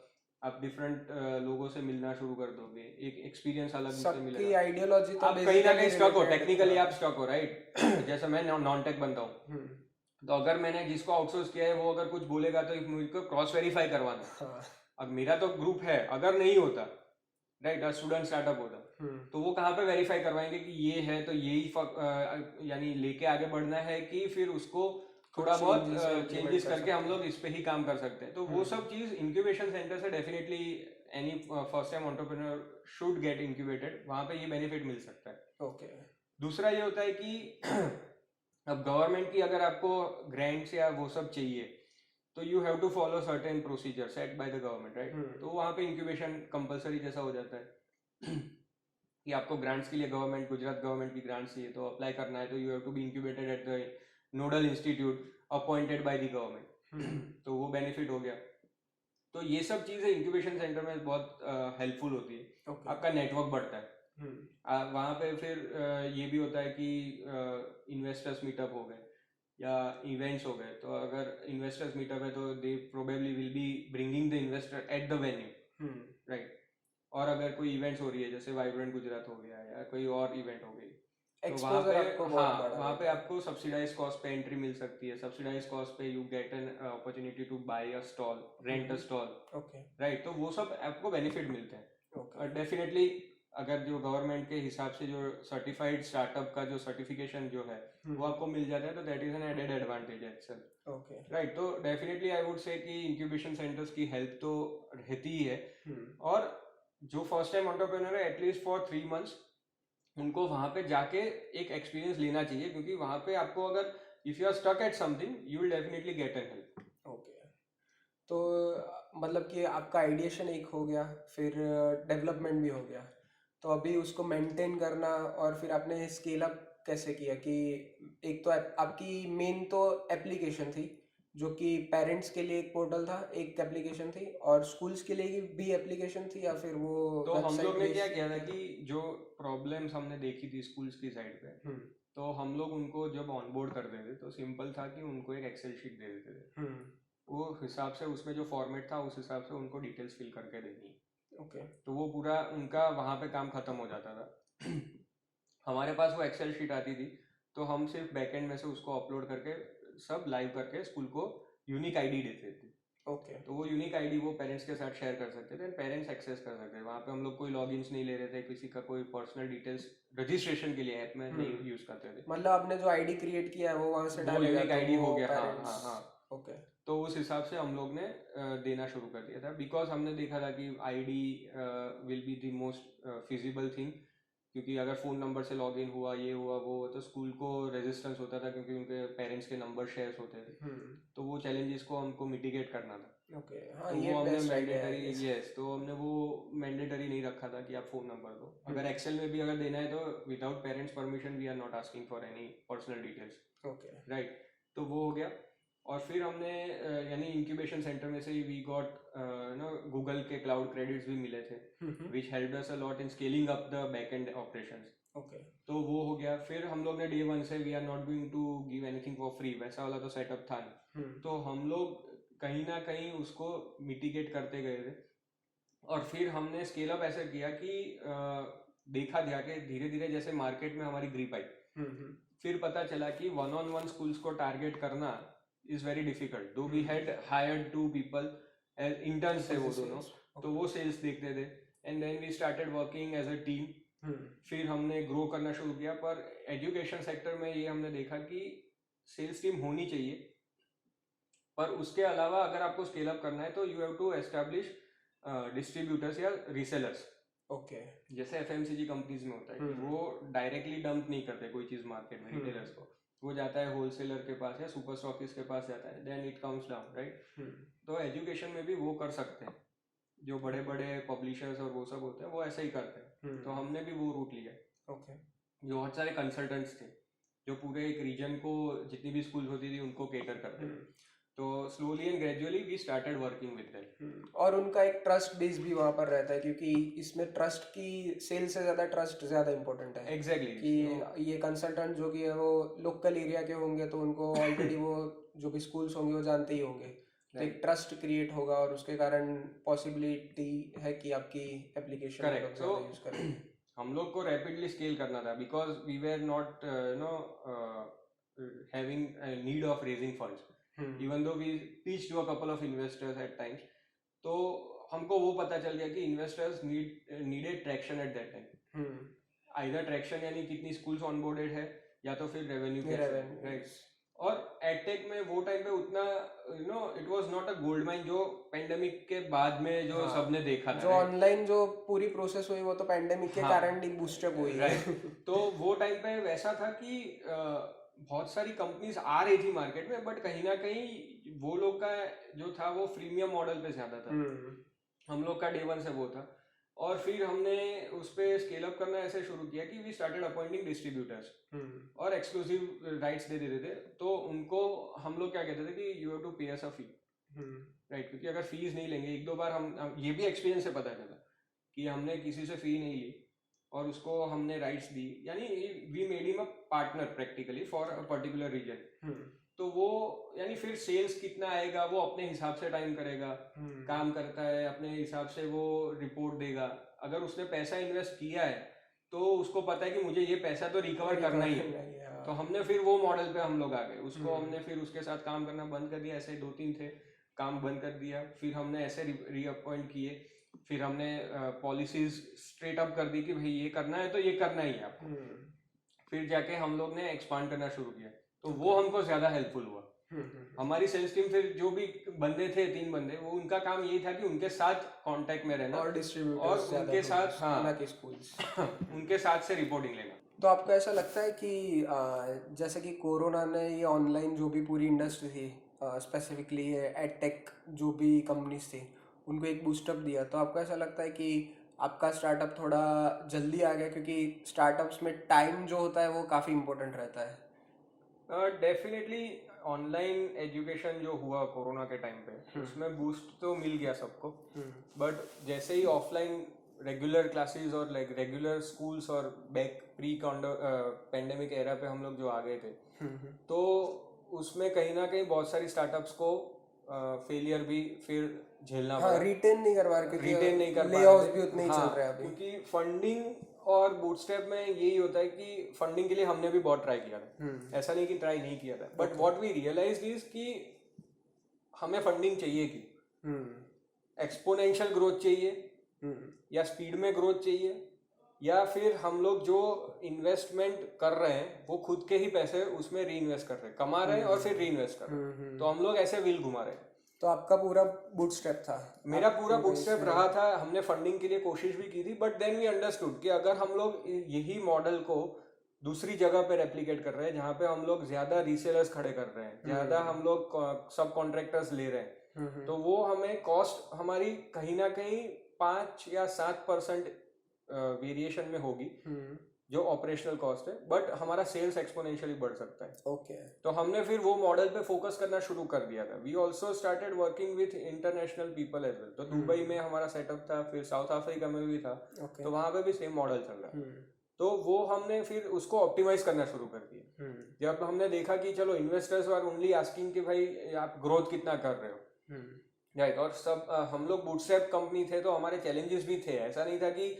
आप डिफरेंट लोगों से मिलना शुरू कर दोगे, एक एक्सपीरियंस अलग से मिलेगा। सबकी आइडियोलॉजी तो आप कहीं ना कहीं स्टक हो, टेक्निकली आप स्टक हो, राइट। जैसे मैं नॉन टेक बनता हूँ, तो अगर मैंने जिसको आउटसोर्स किया है वो अगर कुछ बोलेगा तो मुझको क्रॉस वेरीफाई करवाना। अब मेरा तो ग्रुप है, अगर नहीं होता, राइट, स्टूडेंट स्टार्टअप होता, तो वो कहाँ पे वेरीफाई करवाएंगे कि ये है तो यही यानी लेके आगे बढ़ना है, कि फिर उसको थोड़ा बहुत चेंजेस करके हम लोग इस पे ही काम कर सकते हैं। तो वो सब चीज़ इंक्यूबेशन सेंटर से definitely any first time entrepreneur should get incubated, वहाँ पे ये बेनिफिट मिल सकता है। ओके। दूसरा ये होता है कि अब गवर्नमेंट की अगर आपको ग्रांट्स या वो सब चाहिए तो you have to follow certain procedure set by the government, right. तो वहाँ पे इंक्यूबेशन कंपलसरी जैसा हो जाता है कि आपको ग्रांट्स के लिए गवर्नमेंट, गुजरात गवर्नमेंट की ग्रांट्स चाहिए तो अप्लाई करना है, तो you have to be incubated at the nodal institute appointed by the government. तो वो बेनिफिट हो गया। तो ये सब चीज़ें इंक्यूबेशन सेंटर में बहुत हेल्पफुल होती है। आपका नेटवर्क बढ़ता है। वहाँ पे फिर ये भी होता है कि इन्वेस्टर्स मीटअप हो गए या इवेंट्स हो गए, तो अगर इन्वेस्टर्स मीटअप है तो they probably will be bringing the investor at the venue, right. और अगर कोई इवेंट्स हो रही है जैसे वाइब्रेंट गुजरात हो गया या कोई और इवेंट हो गई, तो वहाँ पे वहाँ पे आपको सब्सिडाइज कॉस्ट पे एंट्री मिल सकती है। सब्सिडाइज कॉस्ट पे you get an opportunity to buy a stall, rent a stall, right. तो वो सब आपको बेनिफिट मिलते हैं। डेफिनेटली अगर जो गवर्नमेंट के हिसाब से जो सर्टिफाइड स्टार्टअप का जो सर्टिफिकेशन जो है वो आपको मिल जाता है, तो that is an added advantage itself, right. तो डेफिनेटली आई वुड से कि इंक्यूबेशन सेंटर्स की हेल्प तो रहती ही है। और जो फर्स्ट टाइम एंटरप्रेन्योर है एटलीस्ट फॉर 3 मंथ्स उनको वहाँ पे जाके एक एक्सपीरियंस लेना चाहिए, क्योंकि वहाँ पे आपको अगर if you are stuck at something you will definitely get an help. Okay. तो मतलब कि आपका आइडिएशन एक हो गया, फिर डेवलपमेंट भी हो गया, तो अभी उसको मेंटेन करना और फिर आपने स्केल अप कैसे किया कि एक तो आपकी मेन तो एप्लीकेशन थी जो कि पेरेंट्स के लिए एक पोर्टल था, एक एप्लीकेशन थी, और स्कूल्स के लिए भी एप्लीकेशन थी, या फिर वो तो हम लोग ने क्या किया था कि जो प्रॉब्लम्स हमने देखी थी स्कूल्स की साइड पे, तो हम लोग उनको जब ऑनबोर्ड करते थे तो सिंपल था कि उनको एक एक्सेल शीट दे देते थे। वो हिसाब से उसमें जो फॉर्मेट था उस हिसाब से उनको डिटेल्स फिल करके देनी। ओके। तो वो पूरा उनका वहाँ पे काम खत्म हो जाता था। हमारे पास वो एक्सेल शीट आती थी, तो हम सिर्फ बैकएंड में से उसको अपलोड करके सब लाइव करके स्कूल को यूनिक आईडी देते थे। ओके। तो वो यूनिक आईडी वो पेरेंट्स के साथ शेयर कर सकते थे, पेरेंट्स एक्सेस कर सकते थे। वहाँ पे हम लोग कोई लॉगिन्स नहीं ले रहे थे, किसी का कोई पर्सनल डिटेल्स रजिस्ट्रेशन के लिए ऐप में नहीं यूज करते थे। मतलब आपने जो आईडी क्रिएट किया है वो वहाँ से वो यूनिक आईडी हो गया। हाँ हाँ। ओके। तो उस हिसाब से हम लोग ने देना शुरू कर दिया था, बिकॉज हमने देखा था कि ID will be the most feasible thing, क्योंकि अगर फ़ोन नंबर से लॉगिन हुआ, ये हुआ वो, तो स्कूल को रेजिस्टेंस होता था क्योंकि उनके पेरेंट्स के नंबर शेयर्स होते थे। तो वो चैलेंजेस को हमको मिटिगेट करना था। ओके। हाँ, तो ये वो हमने मैंडेटरी, यस, तो हमने वो मैंडेटरी नहीं रखा था कि आप फ़ोन नंबर दो। अगर एक्सेल में भी अगर देना है तो without parents permission we are not asking for any personal details. Okay, right. तो वो हो गया। और फिर हमने यानी इंक्यूबेशन सेंटर में से ही वी गॉट गूगल के क्लाउड क्रेडिट्स भी मिले थे, which helped us a lot in scaling up the back end operations. Okay. तो वो हो गया। फिर हम लोग ने डे 1 से we are not going to give anything for free, वैसा वाला तो सेटअप था नहीं। तो हम लोग कहीं ना कहीं उसको मिटिगेट करते गए थे। और फिर हमने स्केल अप ऐसा किया कि देखा जाके धीरे धीरे जैसे मार्केट में हमारी ग्रिप आई, फिर पता चला कि 1-on-1 स्कूल्स को टारगेट करना is very difficult. Though we had hired 2 people as interns थे वो दोनों, तो वो सेल्स देखते थे, and then we started working as a team. फिर हमने ग्रो करना शुरू किया। पर एजुकेशन सेक्टर में ये हमने देखा कि सेल्स टीम होनी चाहिए, पर उसके अलावा अगर आपको स्केल अप करना है तो you have to establish distributors या रीसेलर्स। ओके। जैसे एफएमसीजी कंपनीज में होता है कि वो डायरेक्टली डंप नहीं करते कोई चीज़ मार्केट में रिटेलर्स को, वो जाता है होलसेलर के पास या सुपर स्टॉकिस्ट के पास जाता है, then it comes down, right. तो एजुकेशन में भी वो कर सकते हैं, जो बड़े बड़े पब्लिशर्स और वो सब होते हैं वो ऐसा ही करते हैं। तो हमने भी वो रूट लिया। ओके। जो बहुत सारे कंसल्टेंट्स थे जो पूरे एक रीजन को, जितनी भी स्कूल होती थी उनको केटर करते थे। तो slowly and gradually we started working with them. और उनका एक ट्रस्ट बेस भी वहाँ पर रहता है, क्योंकि इसमें ट्रस्ट की सेल से ज़्यादा ट्रस्ट ज़्यादा इंपॉर्टेंट है। एग्जैक्टली। कि ये कंसल्टेंट जो कि है वो लोकल एरिया के होंगे, तो उनको ऑलरेडी वो जो भी स्कूल्स होंगे वो जानते ही होंगे, तो एक ट्रस्ट क्रिएट होगा और उसके कारण पॉसिबिलिटी है कि आपकी एप्लीकेशन करेक्ट। सो यूज करें। हम लोग को रैपिडली स्केल करना था because we were not having need of raising funds, even though we pitch to a couple of investors at times. तो हमको वो पता चल गया कि investors needed traction at that time. Either traction यानी कितनी स्कूल्स ऑनबोर्डेड है, या तो फिर रेवेन्यू, राइट। और एडटेक में वो टाइम पे उतना it was not a gold mine जो पेंडेमिक के बाद में जो हाँ, सबने देखा था, जो ऑनलाइन जो पूरी प्रोसेस हुई वो तो पेंडेमिक के हाँ, कारण ही बूस्टअप हुई है। राइट। तो वो टाइम पे वैसा था कि बहुत सारी कंपनीज आ रही थी मार्केट में, बट कहीं ना कहीं वो लोग का जो था वो फ्रीमियम मॉडल पे ज्यादा था। हम लोग का डे वन से वो था। और फिर हमने उस पर स्केल अप करना ऐसे शुरू किया कि वी स्टार्टेड अपॉइंटिंग डिस्ट्रीब्यूटर्स और एक्सक्लूसिव राइट्स दे देते थे। तो उनको हम लोग क्या कहते थे कि यू हैव टू पे अस अ फी, राइट। क्योंकि अगर फीस नहीं लेंगे, एक दो बार हम ये भी एक्सपीरियंस से पता चला कि हमने किसी से फी नहीं ली और उसको हमने राइट्स दी, यानी we made him a partner practically for a particular reason. तो वो यानी फिर सेल्स कितना आएगा वो अपने हिसाब से टाइम करेगा, काम करता है अपने हिसाब से, वो रिपोर्ट देगा। अगर उसने पैसा इन्वेस्ट किया है तो उसको पता है कि मुझे ये पैसा तो रिकवर करना ही है। तो हमने फिर वो मॉडल पे हम लोग आ गए। उसको हमने फिर उसके साथ काम करना बंद कर दिया। ऐसे 2-3 थे, काम बंद कर दिया। फिर हमने ऐसे रीअपॉइंट किए। फिर हमने पॉलिसीज स्ट्रेट अप कर दी कि भाई ये करना है तो ये करना ही है आपको। फिर जाके हम लोग ने एक्सपांड करना शुरू किया। तो वो हमको ज्यादा हेल्पफुल हुआ। हमारी सेल्स टीम फिर जो भी बंदे थे, 3 बंदे, वो उनका काम यही था कि उनके साथ कांटेक्ट में रहना और डिस्ट्रीब्यूटर्स और उनके साथ, हाँ, ना कि स्कूल्स। उनके साथ से रिपोर्टिंग लेना। तो आपको ऐसा लगता है कि जैसे कि कोरोना ने ये ऑनलाइन जो भी पूरी इंडस्ट्री थी, स्पेसिफिकली एडटेक जो भी कंपनीज थी, उनको एक बूस्टअप दिया, तो आपको ऐसा लगता है कि आपका स्टार्टअप थोड़ा जल्दी आ गया? क्योंकि स्टार्टअप्स में टाइम जो होता है वो काफ़ी इम्पोर्टेंट रहता है। डेफिनेटली ऑनलाइन एजुकेशन जो हुआ कोरोना के टाइम पे, उसमें बूस्ट तो मिल गया सबको। बट जैसे ही ऑफलाइन रेगुलर क्लासेस और लाइक रेगुलर स्कूल्स और बैक प्री पेंडेमिक एरा पे हम लोग जो आ गए थे, तो उसमें कहीं ना कहीं बहुत सारी स्टार्टअप्स को फेलियर भी फिर झेलना पड़ा। रिटेन नहीं करवा रहे रिटेन क्योंकि नहीं कर पा लेऑफ्स रहे भी थे। उतने ही हाँ, चल रहे हैं अभी। क्योंकि फंडिंग और बूटस्ट्रैप में यही होता है कि फंडिंग के लिए हमने भी बहुत ट्राई किया था। ऐसा नहीं कि ट्राई नहीं किया था, but what we realized is कि हमें फंडिंग चाहिए कि एक्सपोनेंशियल ग्रोथ चाहिए या स्पीड में ग्रोथ चाहिए, या फिर हम लोग जो इन्वेस्टमेंट कर रहे हैं वो खुद के ही पैसे उसमें री इन्वेस्ट कर रहे हैं, कमा रहे हैं और फिर री इन्वेस्ट कर रहे हैं। तो हम लोग ऐसे व्हील घुमा रहे हैं। तो आपका पूरा बूटस्ट्रैप था? मेरा पूरा बूटस्ट्रैप रहा था। हमने फंडिंग के लिए कोशिश भी की थी, बट देन वी अंडरस्टूड कि अगर हम लोग यही मॉडल को दूसरी जगह पे रेप्लिकेट कर रहे हैं, जहाँ पे हम लोग ज्यादा रीसेलर्स खड़े कर रहे हैं, ज्यादा हम लोग सब कॉन्ट्रैक्टर्स ले रहे हैं, तो वो हमें कॉस्ट हमारी कहीं ना कहीं 5 या 7% वेरिएशन में होगी जो ऑपरेशनल कॉस्ट है, बट हमारा सेल्स एक्सपोनेंशियली बढ़ सकता है। ओके। तो हमने फिर वो मॉडल पे फोकस करना शुरू कर दिया था। We also started working with international people as well. तो दुबई में हमारा सेटअप था, फिर साउथ अफ्रीका में भी था। तो वहां पे भी सेम मॉडल चल रहा है। तो वो हमने फिर उसको ऑप्टिमाइज करना शुरू कर दिया। जब हमने देखा कि चलो इन्वेस्टर्स आर ओनली आस्किंग कि भाई आप ग्रोथ कितना कर रहे हो, राइट। और सब हम लोग बूटस्ट्रैप कंपनी थे, तो हमारे चैलेंजेस भी थे। ऐसा नहीं था कि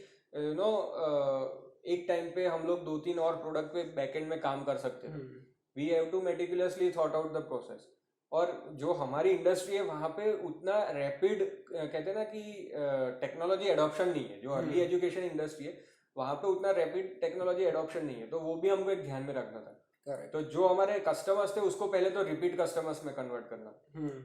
एक टाइम पे हम लोग 2-3 और प्रोडक्ट पे बैकएंड में काम कर सकते थे। We have to meticulously thought out the process. और जो हमारी इंडस्ट्री है वहाँ पे उतना रैपिड कहते हैं ना कि टेक्नोलॉजी एडॉप्शन नहीं है। जो अर्ली एजुकेशन इंडस्ट्री है वहाँ पे उतना रैपिड टेक्नोलॉजी एडॉप्शन नहीं है। तो वो भी हमको एक ध्यान में रखना था। तो जो हमारे कस्टमर्स थे उसको पहले तो रिपीट कस्टमर्स में कन्वर्ट करना,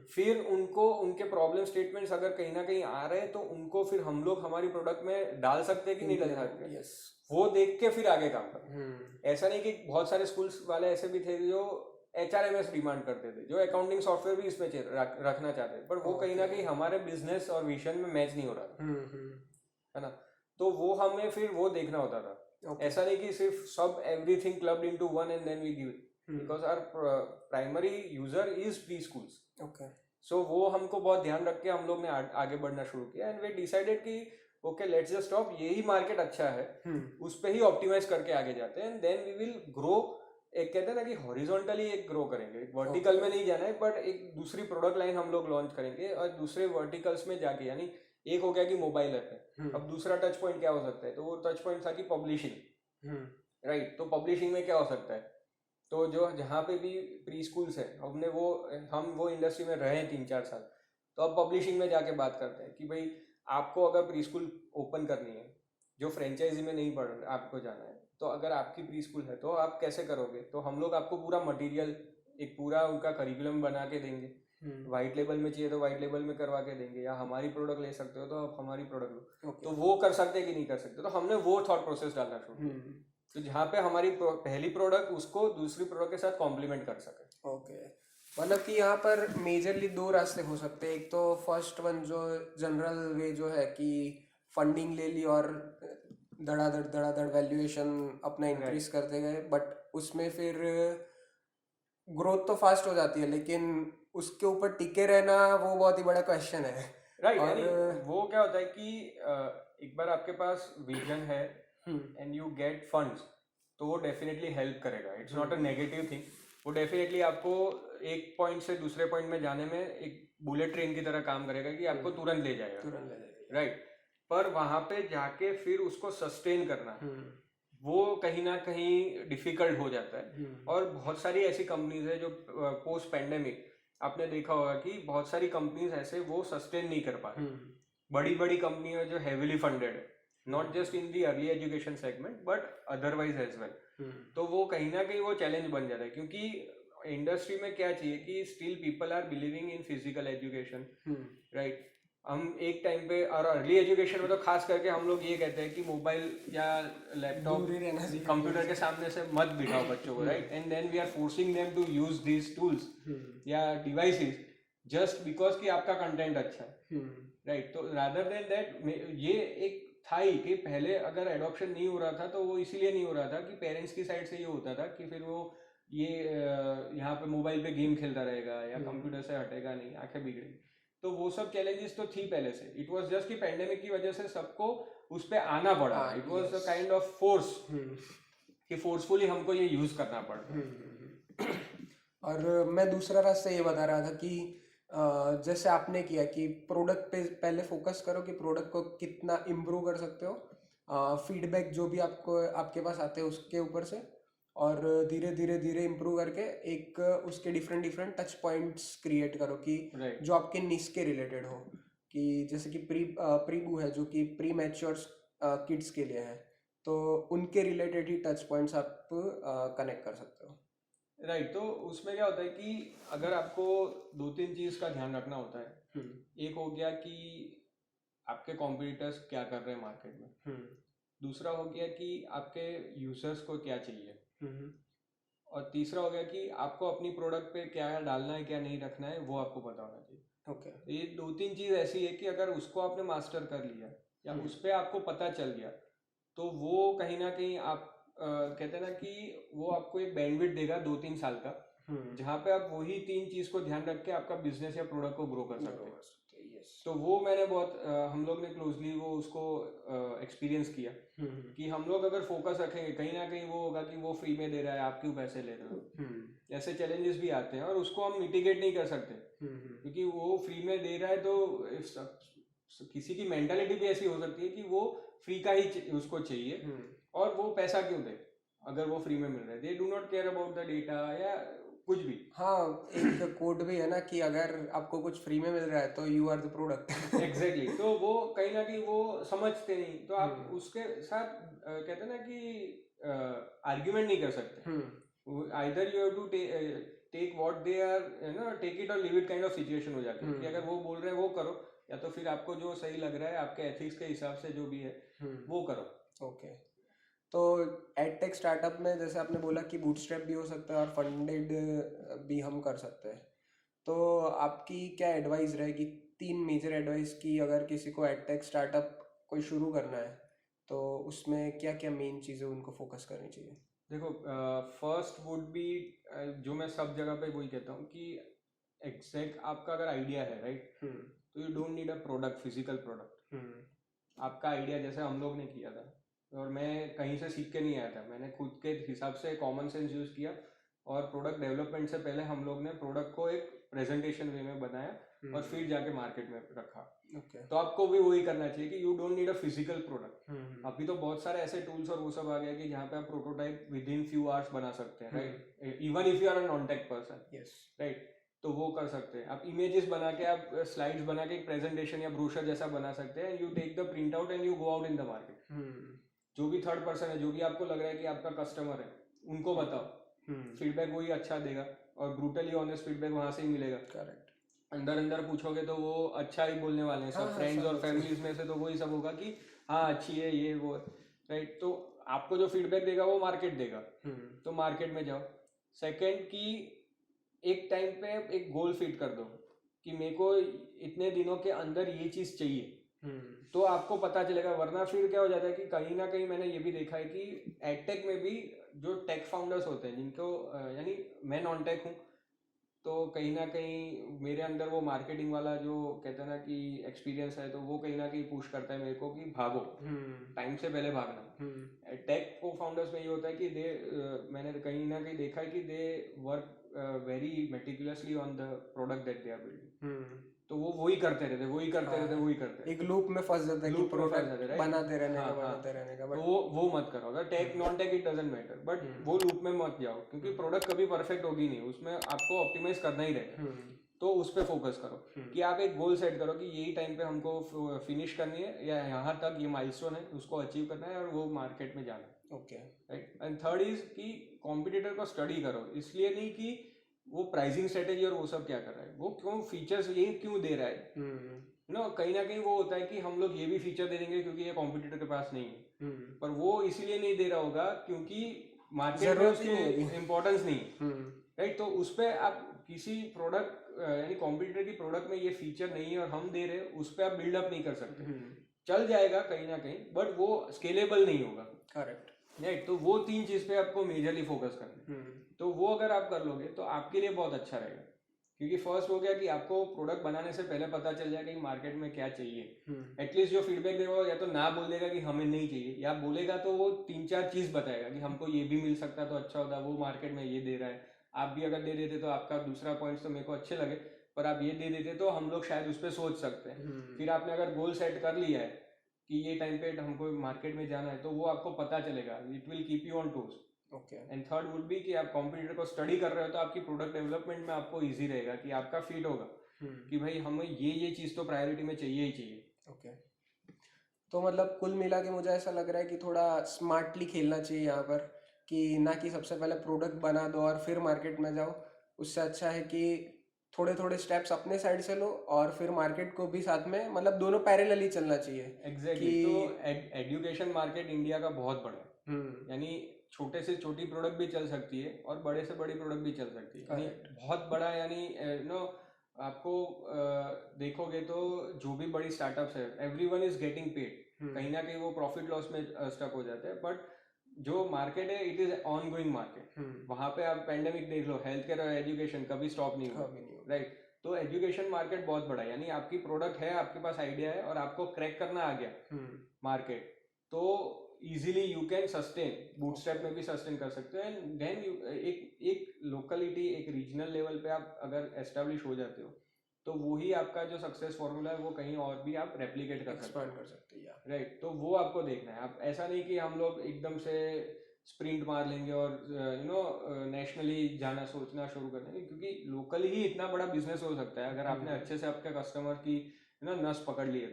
फिर उनको उनके प्रॉब्लम स्टेटमेंट्स अगर कहीं ना कहीं आ रहे हैं तो उनको फिर हम लोग हमारी प्रोडक्ट में डाल सकते हैं कि नहीं डाल सकते, वो देख के फिर आगे काम करना। ऐसा नहीं कि बहुत सारे स्कूल्स वाले ऐसे भी थे जो HRMS डिमांड करते थे, जो अकाउंटिंग सॉफ्टवेयर भी इसमें रखना चाहते थे, पर वो कहीं ना कहीं हमारे बिजनेस और विजन में मैच नहीं हो रहा था, है ना। तो वो हमें फिर वो देखना होता था। ऐसा नहीं कि सिर्फ सब everything clubbed into one and then we give it, because our primary user is pre schools. So वो हमको बहुत ध्यान रख के हम लोग ने आगे बढ़ना शुरू किया। एंड वी डिसाइडेड कि ओके लेट्स जस्ट स्टॉप, यही मार्केट अच्छा है, उस पे ही ऑप्टिमाइज करके आगे जाते हैं। And then we will grow. एक कहते हैं ना कि हॉरिजॉन्टली एक ग्रो करेंगे, वर्टिकल में नहीं जाना है, बट एक दूसरी प्रोडक्ट लाइन हम लोग लॉन्च करेंगे और दूसरे वर्टिकल्स में जाके, यानी एक हो गया कि मोबाइल ऐप है, अब दूसरा टच पॉइंट क्या हो सकता है, तो वो टच पॉइंट था कि पब्लिशिंग, राइट। तो पब्लिशिंग में क्या हो सकता है, तो जो जहाँ पे भी प्री स्कूल्स है, हम वो इंडस्ट्री में रहे 3-4 साल, तो अब पब्लिशिंग में जाके बात करते हैं कि भाई आपको अगर प्री स्कूल ओपन करनी है, जो फ्रेंचाइजी में नहीं पढ़ आपको जाना है, तो अगर आपकी प्री स्कूल है तो आप कैसे करोगे, तो हम लोग आपको पूरा मटेरियल एक पूरा उनका करिकुलम बना के देंगे, वाइट लेबल में चाहिए तो वाइट लेबल में करवा के देंगे, या हमारी प्रोडक्ट ले सकते हो तो आप हमारी प्रोडक्ट लो, तो वो कर सकते कि नहीं कर सकते, तो हमने वो थॉट प्रोसेस डालना शुरू किया, तो जहाँ पे हमारी पहली प्रोडक्ट उसको दूसरी प्रोडक्ट के साथ कॉम्प्लीमेंट कर सके। ओके, मतलब कि यहाँ पर मेजरली दो रास्ते हो सकते हैं। एक तो फर्स्ट वन जो जनरल वे जो है कि फंडिंग ले ली और धड़ाधड़ वैल्यूएशन अपना इंक्रीज करते गए, बट उसमें फिर ग्रोथ तो फास्ट हो जाती है, लेकिन उसके ऊपर टिके रहना वो बहुत ही बड़ा क्वेश्चन है। राइट, यानी वो क्या होता है कि एक बार आपके पास विजन है एंड यू गेट फंड्स, तो वो डेफिनेटली हेल्प करेगा, it's not a negative thing, वो डेफिनेटली आपको एक पॉइंट से दूसरे पॉइंट में जाने में एक बुलेट ट्रेन की तरह काम करेगा कि आपको तुरंत ले जाएगा, राइट। पर वहां पे जाके फिर उसको सस्टेन करना वो कहीं ना कहीं डिफिकल्ट हो जाता है। और बहुत सारी ऐसी कंपनीज है जो पोस्ट पेंडेमिक आपने देखा होगा कि बहुत सारी कंपनीज ऐसे वो सस्टेन नहीं कर पा रही, बड़ी बड़ी कंपनी है जो हेविली फंडेड है, not just in the early education segment but otherwise as well, तो वो कहीं ना कहीं वो चैलेंज बन जाता है, क्योंकि इंडस्ट्री में क्या चाहिए कि still people are believing in physical education, right. हम एक टाइम पे, और अर्ली एजुकेशन में तो खास करके हम लोग ये कहते हैं कि मोबाइल या लैपटॉप कंप्यूटर के सामने से मत बिठाओ बच्चों को, right, and then we are forcing them to use these tools या डिवाइसेस जस्ट बिकॉज कि आपका कंटेंट अच्छा है, राइट। तो रादर देन दैट ये एक था ही कि पहले अगर एडॉप्शन नहीं हो रहा था तो वो इसीलिए नहीं हो रहा था कि पेरेंट्स की साइड से ये होता था कि फिर वो ये यहाँ पे मोबाइल पे गेम खेलता रहेगा या कंप्यूटर से हटेगा नहीं, आंखें बिगड़ेगी, तो वो सब चैलेंजेस तो थी पहले से। इट वाज जस्ट कि पैंडेमिक की वजह से सबको उस पे आना पड़ा, it was a kind of force कि फोर्सफुली हमको ये यूज करना पड़ा। और मैं दूसरा रास्ता ये बता रहा था कि जैसे आपने किया कि प्रोडक्ट पे पहले फोकस करो कि प्रोडक्ट को कितना इम्प्रूव कर सकते हो, फीडबैक जो भी आपको आपके पास आते हैं उसके ऊपर से, और धीरे धीरे धीरे इम्प्रूव करके एक उसके डिफरेंट टच पॉइंट्स क्रिएट करो कि जो आपके निश के रिलेटेड हो, कि जैसे कि प्रीबू है जो कि प्री मैच्योर किड्स के लिए है, तो उनके रिलेटेड ही टच पॉइंट्स आप कनेक्ट कर सकते हो, राइट। तो उसमें क्या होता है कि अगर आपको दो तीन चीज का ध्यान रखना होता है, एक हो गया कि आपके कॉम्पिटिटर्स क्या कर रहे हैं मार्केट में, दूसरा हो गया कि आपके यूजर्स को क्या चाहिए, और तीसरा हो गया कि आपको अपनी प्रोडक्ट पे क्या डालना है क्या नहीं रखना है वो आपको पता होना चाहिए। ओके, ये दो तीन चीज ऐसी है कि अगर उसको आपने मास्टर कर लिया या उस पर आपको पता चल गया तो वो कहीं ना कहीं आप कहते हैं ना कि वो आपको एक बैंडविड्थ देगा 2-3 साल का, जहाँ पे आप वही तीन चीज को ध्यान रख के आपका बिजनेस या प्रोडक्ट को ग्रो कर सकते हैं। तो वो मैंने बहुत हम लोग ने क्लोजली वो उसको एक्सपीरियंस किया कि हम लोग अगर फोकस रखेंगे कहीं ना कहीं वो होगा कि वो फ्री में दे रहा है, आप क्यों पैसे ले रहे हो, ऐसे चैलेंजेस भी आते हैं और उसको हम मिटिगेट नहीं कर सकते क्योंकि वो फ्री में दे रहा है। तो किसी की मेंटालिटी भी ऐसी हो सकती है कि वो फ्री का ही उसको चाहिए और वो पैसा क्यों दे अगर वो फ्री में मिल रहा है, they do not care about the data या कुछ भी। हाँ, एक कोड भी है ना कि अगर आपको कुछ फ्री में मिल रहा है तो you are the product. Exactly, तो वो कहीं ना कहीं वो समझते नहीं, तो आप उसके साथ कहते हैं ना कि आर्ग्यूमेंट नहीं कर सकते। Either you have to take what they are, ना, टेक इट और leave it kind of situation हो जाती है कि अगर वो बोल रहे हैं वो करो, या तो फिर आपको जो सही लग रहा है आपके एथिक्स के हिसाब से जो भी है वो करो। ओके, तो एडटेक स्टार्टअप में जैसे आपने बोला कि बूटस्ट्रैप भी हो सकता है और फंडेड भी हम कर सकते हैं, तो आपकी क्या एडवाइस रहेगी, 3 मेजर एडवाइस की, अगर किसी को एडटेक स्टार्टअप कोई शुरू करना है तो उसमें क्या क्या मेन चीज़ें उनको फोकस करनी चाहिए? देखो, फर्स्ट वुड बी, जो मैं सब जगह पे वही कहता हूँ कि एग्जैक्ट आपका अगर आइडिया है, राइट, तो you don't need a product, physical product. आपका आइडिया जैसे हम लोग ने किया था, और मैं कहीं से सीख के नहीं आया था, मैंने खुद के हिसाब से कॉमन सेंस यूज किया, और प्रोडक्ट डेवलपमेंट से पहले हम लोग ने प्रोडक्ट को एक प्रेजेंटेशन वे में बनाया और फिर जाके मार्केट में रखा। तो आपको भी वही करना चाहिए कि you don't need a physical product. अभी तो बहुत सारे ऐसे टूल्स और वो सब आ गया कि जहाँ पे आप prototype within few hours बना सकते हैं, right, even if you are a non tech person, right, तो वो कर सकते हैं। आप इमेजेस बना के, आप स्लाइड्स बना के एक प्रेजेंटेशन या ब्रोशर जैसा बना सकते हैं, you take the print out and you go out in the market. जो भी थर्ड पर्सन है, जो भी आपको लग रहा है कि आपका कस्टमर है, उनको बताओ फीडबैक वही अच्छा देगा और ब्रूटली ऑनेस्ट फीडबैक वहाँ से ही मिलेगा। करेक्ट। अंदर अंदर पूछोगे तो वो अच्छा ही बोलने वाले हैं सब, हाँ, फ्रेंड्स सब और अच्छे। फैमिलीज में से तो वही सब होगा कि हाँ अच्छी है ये वो, राइट। तो आपको जो फीडबैक देगा वो मार्केट देगा, तो मार्केट में जाओ। सेकंड कि एक टाइम पे एक गोल फिट कर दो कि मेरे को इतने दिनों के अंदर ये चीज़ चाहिए, तो आपको पता चलेगा। वरना फिर क्या हो जाता है कि कहीं ना कहीं मैंने ये भी देखा है कि एडटेक में भी जो टेक फाउंडर्स होते हैं जिनको यानी मैं नॉन टेक हूँ, तो कहीं ना कहीं मेरे अंदर वो मार्केटिंग वाला जो कहते हैं ना कि एक्सपीरियंस है, तो वो कहीं ना कहीं पुश करता है मेरे को कि भागो, टाइम से पहले भागना। टेक को फाउंडर्स में ये होता है कि मैंने कहीं ना कहीं देखा है कि they work very meticulously on the product that they are building. तो वो वही करते रहते वही करते रहते वही करते एक लूप में फंस जाता है कि लूप में फंस प्रोडक्ट जाते, राइट। बनाते रहने का हाँ बनाते रहने का। तो बट वो मत करो। अगर tech non tech it doesn't matter, but वो लूप में मत जाओ, क्योंकि प्रोडक्ट कभी परफेक्ट होगी नहीं, उसमें आपको ऑप्टिमाइज करना ही रहेगा। तो उस पर फोकस करो कि आप एक गोल सेट करो कि यही टाइम पे हमको फिनिश करनी है या यहाँ तक ये माइलस्टोन है उसको अचीव करना है और वो मार्केट में जाना है। Okay. Right. And third is कि कॉम्पिटिटर को स्टडी करो, इसलिए नहीं कि वो प्राइसिंग स्ट्रेटेजी और वो सब क्या कर रहा है, वो क्यों फीचर्स ये क्यों दे रहा है। कहीं ना कहीं वो होता है कि हम लोग ये भी फीचर दे देंगे क्योंकि ये कॉम्पिटिटर के पास नहीं है, पर वो इसीलिए नहीं दे रहा होगा क्योंकि मार्केट में उसकी इम्पोर्टेंस नहीं है, राइट। तो उस पर आप किसी प्रोडक्ट यानी कॉम्पिटिटर की प्रोडक्ट में ये फीचर नहीं है और हम दे रहे हैं, उस पर आप बिल्डअप नहीं कर सकते। चल जाएगा कहीं ना कहीं, बट वो स्केलेबल नहीं होगा। करेक्ट। राइट। तो वो तीन चीज पे आपको मेजरली फोकस करना है। तो वो अगर आप कर लोगे तो आपके लिए बहुत अच्छा रहेगा, क्योंकि फर्स्ट हो गया कि आपको प्रोडक्ट बनाने से पहले पता चल जाएगा कि मार्केट में क्या चाहिए। एटलीस्ट जो फीडबैक देगा या तो ना बोल देगा कि हमें नहीं चाहिए, या बोलेगा तो वो 3-4 चीज बताएगा कि हमको ये भी मिल सकता तो अच्छा होता, वो मार्केट में ये दे रहा है, आप भी अगर दे देते तो आपका दूसरा पॉइंट तो मेरे को अच्छे लगे, पर आप ये दे देते तो हम लोग शायद उस पर सोच सकते हैं। फिर आपने अगर गोल सेट कर लिया है कि ये टाइम पे हमको मार्केट में जाना है, तो वो आपको पता चलेगा, it will keep you on toes. Okay. And third would be कि आप कॉम्पिटिटर को स्टडी कर रहे हो तो आपकी प्रोडक्ट डेवलपमेंट में आपको इजी रहेगा कि आपका फीट होगा कि भाई हमें ये चीज़ तो प्रायोरिटी में चाहिए ही चाहिए। ओके। तो मतलब कुल मिला के मुझे ऐसा लग रहा है कि थोड़ा स्मार्टली खेलना चाहिए यहाँ पर, कि ना कि सबसे पहले प्रोडक्ट बना दो और फिर मार्केट में जाओ। उससे अच्छा है कि थोड़े थोड़े स्टेप्स अपने साइड से लो और फिर मार्केट को भी साथ में, मतलब दोनों पैरेलली चलना चाहिए। एग्जैक्टली। तो एजुकेशन मार्केट इंडिया का बहुत बड़ा है, यानी छोटे से छोटी प्रोडक्ट भी चल सकती है और बड़े से बड़ी प्रोडक्ट भी चल सकती है, यानी बहुत बड़ा। यानी आपको देखोगे तो जो भी बड़ी स्टार्टअप्स है, एवरीवन इज गेटिंग पेड, कहीं ना कहीं वो प्रॉफिट लॉस में स्टक हो जाते हैं। बट जो मार्केट है it is on going market. वहां पे आप पेंडेमिक देख लो, हेल्थ केयर और एजुकेशन कभी स्टॉप नहीं हुआ, राइट। तो एजुकेशन मार्केट बहुत बड़ा है, यानी आपकी प्रोडक्ट है, आपके पास आइडिया है और आपको क्रैक करना आ गया मार्केट, तो easily you can sustain, bootstrap में भी सस्टेन कर सकते हो। एंड देन एक लोकलिटी, एक रीजनल लेवल पे आप अगर एस्टेब्लिश हो जाते हो, तो वही आपका जो सक्सेस फॉर्मूला है वो कहीं और भी आप रेप्लिकेट कर सकते हो, राइट। तो वो आपको देखना है। आप ऐसा नहीं कि हम लोग एकदम से स्प्रिंट मार लेंगे और नेशनली जाना सोचना शुरू कर देंगे, क्योंकि लोकली ही इतना बड़ा बिजनेस हो सकता है अगर आपने अच्छे से आपके कस्टमर की नस पकड़ लिए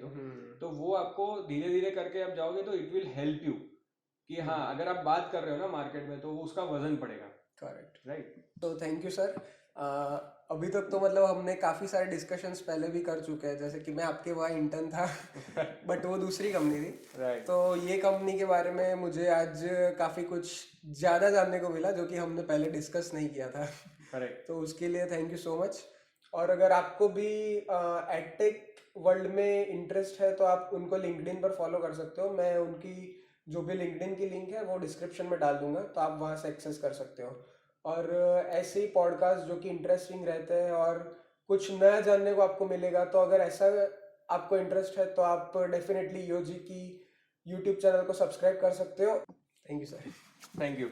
तो वो आपको धीरे धीरे करके आप जाओगे तो इट विल हेल्प यू कि हाँ अगर आप बात कर रहे हो ना मार्केट में, तो वो उसका वजन पड़ेगा। Correct, right. तो थैंक यू सर। अभी तक तो मतलब हमने काफ़ी सारे डिस्कशंस पहले भी कर चुके हैं, जैसे कि मैं आपके वहाँ इंटर्न था बट वो दूसरी कंपनी थी, राइट। तो ये कंपनी के बारे में मुझे आज काफ़ी कुछ ज़्यादा जानने को मिला जो कि हमने पहले डिस्कस नहीं किया था। करेक्ट। तो उसके लिए थैंक यू सो मच। और अगर आपको भी एडटेक वर्ल्ड में इंटरेस्ट है तो आप उनको लिंक्डइन पर फॉलो कर सकते हो। मैं उनकी जो भी लिंक्डइन की लिंक है वो डिस्क्रिप्शन में डाल दूंगा, तो आप वहाँ से एक्सेस कर सकते हो। और ऐसे ही पॉडकास्ट जो कि इंटरेस्टिंग रहते हैं और कुछ नया जानने को आपको मिलेगा, तो अगर ऐसा आपको इंटरेस्ट है तो आप डेफिनेटली योजी की यूट्यूब चैनल को सब्सक्राइब कर सकते हो। Thank you sir. Thank you.